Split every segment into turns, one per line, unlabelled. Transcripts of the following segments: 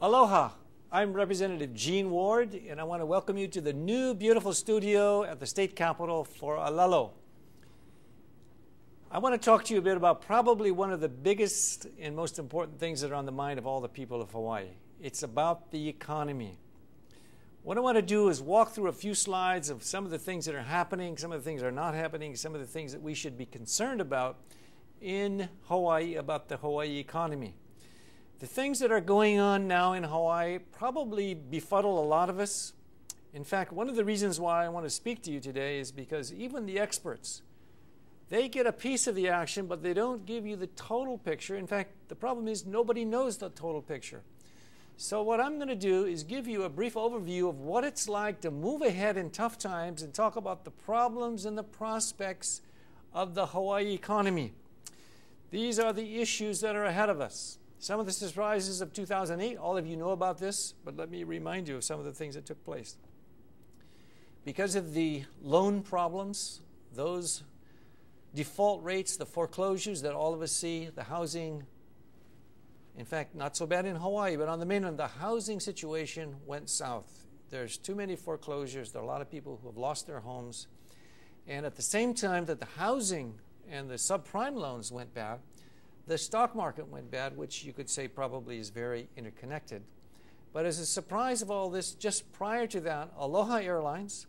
Aloha, I'm Representative Gene Ward, and I want to welcome you to the new beautiful studio at the state capitol for Alalo. I want to talk to you a bit about probably one of the biggest and most important things that are on the mind of all the people of Hawaii. It's about the economy. What I want to do is walk through a few slides of some of the things that are happening, some of the things that are not happening, some of the things that we should be concerned about in Hawaii about the Hawaii economy. The things that are going on now in Hawaii probably befuddle a lot of us. In fact, one of the reasons why I want to speak to you today is because even the experts, they get a piece of the action, but they don't give you the total picture. In fact, the problem is nobody knows the total picture. So what I'm going to do is give you a brief overview of what it's like to move ahead in tough times and talk about the problems and the prospects of the Hawaii economy. These are the issues that are ahead of us. Some of the surprises of 2008, all of you know about this, but let me remind you of some of the things that took place. Because of the loan problems, those default rates, the foreclosures that all of us see, the housing, in fact, not so bad in Hawaii, but on the mainland, the housing situation went south. There's too many foreclosures. There are a lot of people who have lost their homes. And at the same time that the housing and the subprime loans went bad, the stock market went bad, which you could say probably is very interconnected. But as a surprise of all this, just prior to that, Aloha Airlines,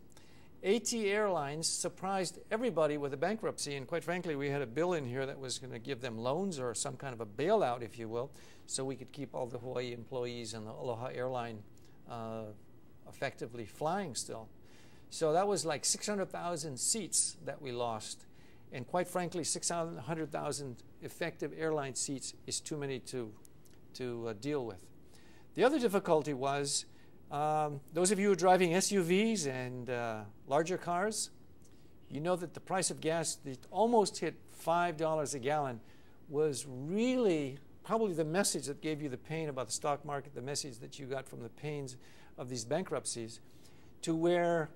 AT Airlines surprised everybody with a bankruptcy. And quite frankly, we had a bill in here that was going to give them loans or some kind of a bailout, if you will, so we could keep all the Hawaii employees and the Aloha Airline effectively flying still. So that was like 600,000 seats that we lost. And quite frankly, 600,000 effective airline seats is too many to deal with. The other difficulty was, those of you who are driving SUVs and larger cars, you know that the price of gas that almost hit $5 a gallon was really probably the message that gave you the pain about the stock market, the message that you got from the pains of these bankruptcies, to where,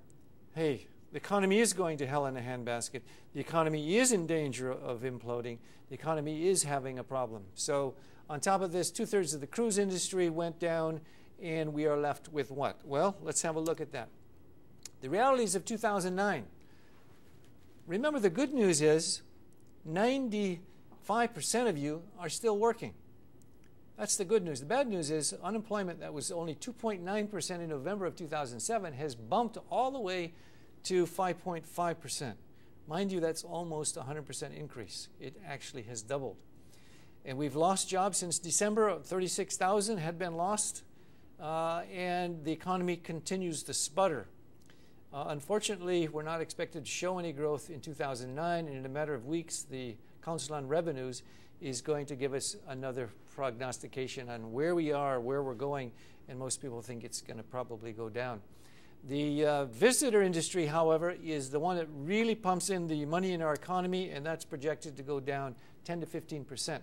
hey, the economy is going to hell in a handbasket. The economy is in danger of imploding. The economy is having a problem. So on top of this, 2/3 of the cruise industry went down, and we are left with what? Well, let's have a look at that. The realities of 2009. Remember, the good news is 95% of you are still working. That's the good news. The bad news is unemployment that was only 2.9% in November of 2007 has bumped all the way to 5.5%. Mind you, that's almost a 100% increase. It actually has doubled. And we've lost jobs since December. 36,000 had been lost, and the economy continues to sputter. Unfortunately, we're not expected to show any growth in 2009, and in a matter of weeks, the Council on Revenues is going to give us another prognostication on where we are, where we're going, and most people think it's going to probably go down. The visitor industry, however, is the one that really pumps in the money in our economy, and that's projected to go down 10 to 15%.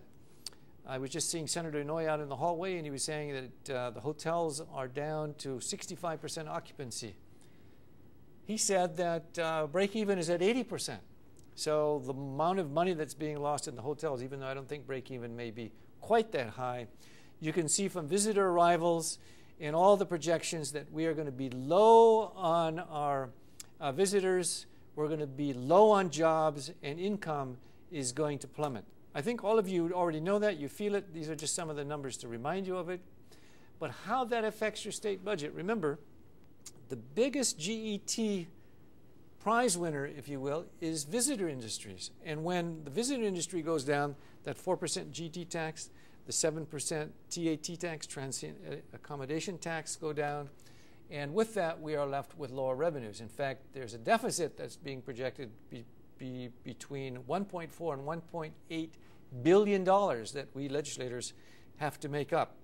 I was just seeing Senator Inouye out in the hallway, and he was saying that the hotels are down to 65% occupancy. He said that break-even is at 80%. So the amount of money that's being lost in the hotels, even though I don't think break-even may be quite that high, you can see from visitor arrivals in all the projections that we are going to be low on our visitors, we're going to be low on jobs, and income is going to plummet. I think all of you already know that. You feel it. These are just some of the numbers to remind you of it. But how that affects your state budget, remember, the biggest GET prize winner, if you will, is visitor industries. And when the visitor industry goes down, that 4% GT tax, the 7% TAT tax, transient accommodation tax, go down. And with that, we are left with lower revenues. In fact, there's a deficit that's being projected between $1.4 and $1.8 billion that we legislators have to make up.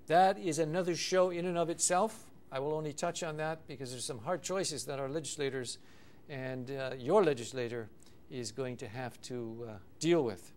That is another show in and of itself. I will only touch on that because there's some hard choices that our legislators and your legislator is going to have to deal with.